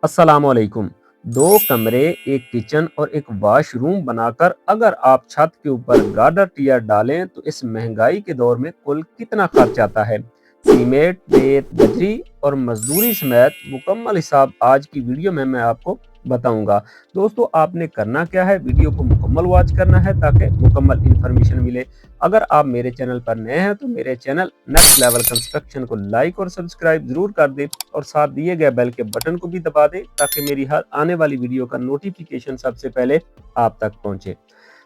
अस्सलामुअलैकुम। दो कमरे, एक किचन और एक वॉशरूम बनाकर अगर आप छत के ऊपर गार्डर टियर डालें तो इस महंगाई के दौर में कुल कितना खर्च आता है? सीमेंट, रेत, बजरी और मजदूरी समेत मुकम्मल हिसाब आज की वीडियो में मैं आपको बताऊंगा। दोस्तों, आपने करना क्या है, वीडियो को मुकम्मल वॉच करना है ताकि मुकम्मल इंफॉर्मेशन मिले। अगर आप मेरे चैनल पर नए हैं तो मेरे चैनल नेक्स्ट लेवल कंस्ट्रक्शन को लाइक और सब्सक्राइब जरूर कर दें और साथ दिए गए बेल के बटन को भी दबा दें ताकि मेरी हर आने वाली वीडियो का नोटिफिकेशन सबसे पहले आप तक पहुंचे।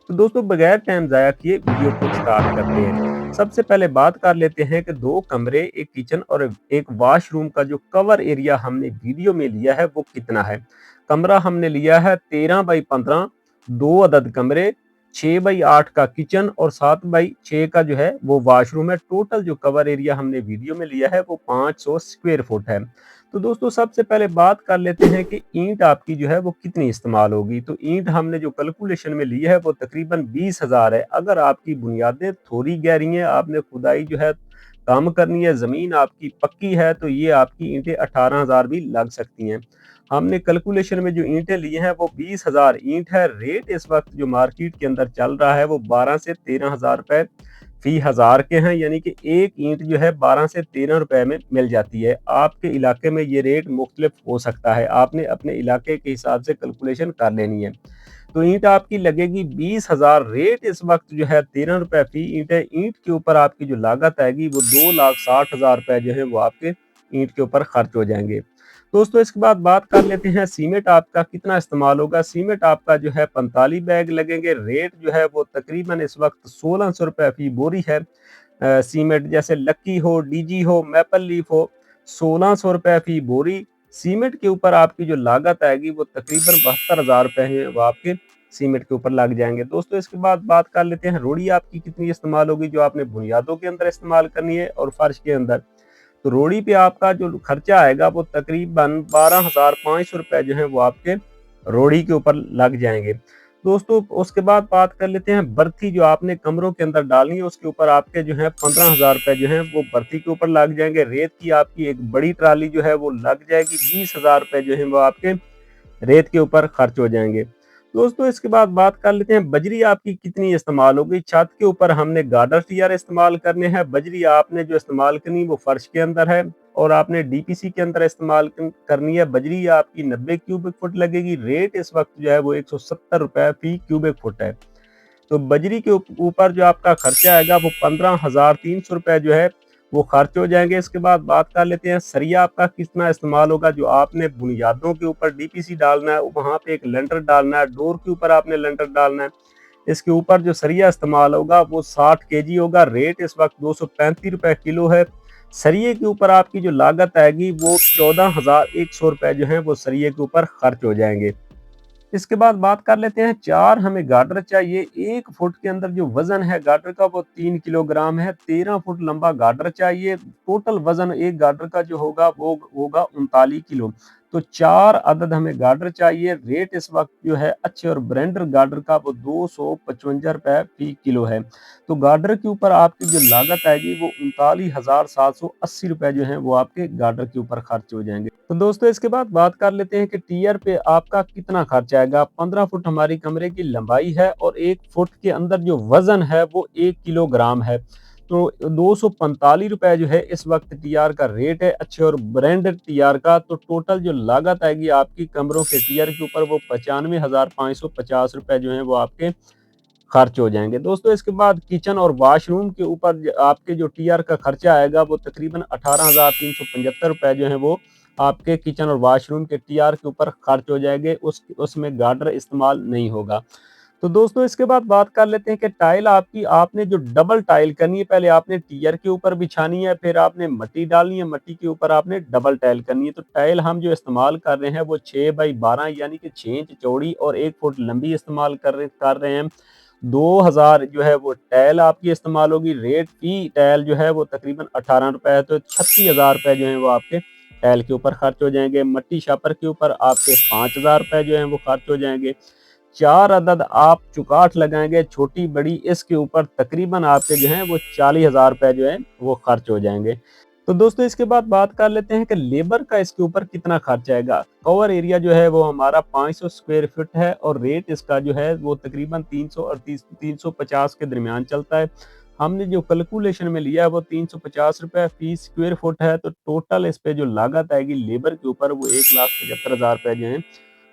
तो दोस्तों, बगैर टाइम जाया किए वीडियो को स्टार्ट करते हैं। सबसे पहले बात कर लेते हैं कि दो कमरे, एक किचन और एक वॉशरूम का जो कवर एरिया हमने वीडियो में लिया है वो कितना है। कमरा हमने लिया है 13 बाई 15, दो अदद कमरे, 6 बाई 8 का किचन और 7 बाई 6 का जो है वो वॉशरूम है। टोटल जो कवर एरिया हमने वीडियो में लिया है वो 500 स्क्वायर फुट है। तो दोस्तों, सबसे पहले बात कर लेते हैं कि ईंट आपकी जो है वो कितनी इस्तेमाल होगी। तो ईंट हमने जो कैलकुलेशन में ली है वो तकरीबन 20,000 है। अगर आपकी बुनियादें थोड़ी गहरी हैं, आपने खुदाई जो है कम करनी है, ज़मीन आपकी पक्की है, तो ये आपकी ईंटें 18,000 भी लग सकती हैं। हमने कैलकुलेशन में जो ईंटें ली हैं वो 20,000 ईंट है। रेट इस वक्त जो मार्केट के अंदर चल रहा है वो 12 से 13,000 रुपए फी हजार के हैं, यानी कि एक ईंट जो है 12 से 13 रुपए में मिल जाती है। आपके इलाके में ये रेट मुख्तलिफ हो सकता है, आपने अपने इलाके के हिसाब से कैलकुलेशन कर लेनी है। तो ईंट आपकी लगेगी 20,000। रेट इस वक्त जो है 13 रुपए फी ईंट है। ईंट के ऊपर आपकी जो लागत आएगी वो 2,60,000 रुपए जो है वो आपके ईंट के ऊपर खर्च हो जाएंगे। दोस्तों, इसके बाद बात कर लेते हैं सीमेंट आपका कितना इस्तेमाल होगा। सीमेंट आपका जो है 45 बैग लगेंगे। रेट जो है वो तकरीबन इस वक्त 1,600 रुपए फी बोरी है। सीमेंट जैसे लक्की हो, डीजी हो, मैपल लीफ हो, 1,600 रुपए फी बोरी। सीमेंट के ऊपर आपकी जो लागत आएगी वो तकरीबन 72,000 रुपए है, वो आपके सीमेंट के ऊपर लग जाएंगे। दोस्तों, इसके बाद बात कर लेते हैं रोड़ी आपकी कितनी इस्तेमाल होगी, जो आपने बुनियादों के अंदर इस्तेमाल करनी है और फर्श के अंदर। तो रोड़ी पे आपका जो खर्चा आएगा वो तकरीबन 12,500 रुपए जो है वो आपके रोड़ी के ऊपर लग जाएंगे। दोस्तों, उसके बाद बात कर लेते हैं बर्थी जो आपने कमरों के अंदर डालनी है, उसके ऊपर आपके जो है 15,000 रुपए जो है वो बर्थी के ऊपर लग जाएंगे। रेत की आपकी एक बड़ी ट्राली जो है वो लग जाएगी। 20,000 रुपए जो है वो आपके रेत के ऊपर खर्च हो जाएंगे। दोस्तों, इसके बाद बात कर लेते हैं बजरी आपकी कितनी इस्तेमाल होगी। छत के ऊपर हमने गार्डर टियर इस्तेमाल करने हैं। बजरी आपने जो इस्तेमाल करनी वो फर्श के अंदर है और आपने डीपीसी के अंदर इस्तेमाल करनी है। बजरी आपकी 90 क्यूबिक फुट लगेगी। रेट इस वक्त जो है वो 170 रुपए फी क्यूबिक फुट है। तो बजरी के ऊपर जो आपका खर्चा आएगा वो 15,300 रुपए जो है वो खर्च हो जाएंगे। इसके बाद बात कर लेते हैं सरिया आपका कितना इस्तेमाल होगा। जो आपने बुनियादों के ऊपर डीपीसी डालना है, वहां पे एक लंटर डालना है, डोर के ऊपर आपने लंटर डालना है। इसके ऊपर जो सरिया इस्तेमाल होगा वो 60 केजी होगा। रेट इस वक्त 235 रुपए किलो है। सरिये के ऊपर आपकी जो लागत आएगी वो 14,100 रुपए जो है वो सरिये के ऊपर खर्च हो जाएंगे। इसके बाद बात कर लेते हैं चार हमें गार्डर चाहिए। 1 फुट के अंदर जो वजन है गार्डर का वो 3 किलोग्राम है। 13 फुट लंबा गार्डर चाहिए। टोटल वजन एक गार्डर का जो होगा वो होगा 39 किलो। तो 4 अदद हमें गार्डर चाहिए। रेट इस वक्त जो है अच्छे और ब्रांडेड गार्डर का वो 255 रुपए फी किलो है। तो गार्डर के ऊपर आपकी जो लागत आएगी वो 39,780 रुपए जो है वो आपके गार्डर के ऊपर खर्च हो जाएंगे। तो दोस्तों, इसके बाद बात कर लेते हैं कि टीयर पे आपका कितना खर्च आएगा। 15 फुट हमारी कमरे की लंबाई है और 1 फुट के अंदर जो वजन है वो 1 किलोग्राम है। तो 245 रुपए जो है इस वक्त टीआर का रेट है, अच्छे और ब्रांडेड टीआर का। तो टोटल जो लागत आएगी आपकी कमरों के टीआर के ऊपर वो 95,550 रुपए जो है वो आपके खर्च हो जाएंगे। दोस्तों, इसके बाद किचन और वॉशरूम के ऊपर आपके जो टीआर का खर्चा आएगा वो तकरीबन 18,375 रुपए जो है वो आपके किचन और वॉशरूम के टीआर के ऊपर खर्च हो जाएंगे। उसमें गार्डर इस्तेमाल नहीं होगा। तो दोस्तों, इसके बाद बात कर लेते हैं कि टाइल आपकी आपने जो डबल टाइल करनी है, पहले आपने टीयर के ऊपर बिछानी है, फिर आपने मट्टी डालनी है, मट्टी के ऊपर आपने डबल टाइल करनी है। तो टाइल हम जो इस्तेमाल कर रहे हैं वो 6 बाई 12 यानी कि 6 इंच चौड़ी और 1 फुट लंबी इस्तेमाल कर रहे हैं। 2,000 जो है वो टाइल आपकी इस्तेमाल होगी। रेट की टाइल जो है वो तकरीबन 18 रुपए है। तो 36,000 रुपए जो है वो आपके टाइल के ऊपर खर्च हो जाएंगे। मट्टी शापर के ऊपर आपके 5,000 रुपए जो है वो खर्च हो जाएंगे। 4 अदद आप चुकाट लगाएंगे छोटी बड़ी, इसके ऊपर तकरीबन आपके जो है वो 40,000 रुपए जो है वो खर्च हो जाएंगे। तो दोस्तों इसके बाद बात कर लेते हैं कि लेबर का इसके ऊपर कितना खर्च आएगा। कवर एरिया जो है वो हमारा 500 स्क्वायर फीट है और रेट इसका जो है वो तकरीबन 300 और 350 के दरमियान चलता है। हमने जो कैलकुलेशन में लिया है वो 350 रुपए फी स्क्वायर फुट है, तो टोटल इस पे जो लागत आएगी लेबर के ऊपर वो 1,75,000 रुपए जो है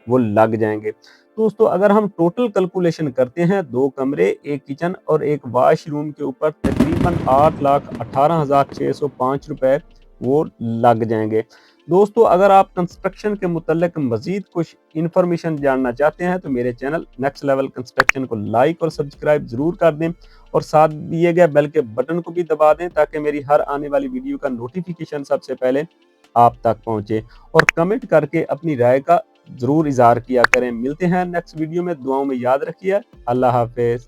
वो लग जाएंगे। दोस्तों अगर हम टोटल कैलकुलेशन करते हैं 2 कमरे, 1 किचन और 1 वॉशरूम के ऊपर तकरीबन 8,18,605 रुपए वो लग जाएंगे। दोस्तों अगर आप कंस्ट्रक्शन के मुतल्लिक मजीद कुछ इन्फॉर्मेशन जानना चाहते हैं तो मेरे चैनल नेक्स्ट लेवल कंस्ट्रक्शन को लाइक और सब्सक्राइब जरूर कर दें और साथ दिए गए बेल के बटन को भी दबा दें ताकि मेरी हर आने वाली वीडियो का नोटिफिकेशन सबसे पहले आप तक पहुंचे। और कमेंट करके अपनी राय का जरूर इजहार किया करें। मिलते हैं नेक्स्ट वीडियो में, दुआओं में याद रखिए। अल्लाह हाफिज।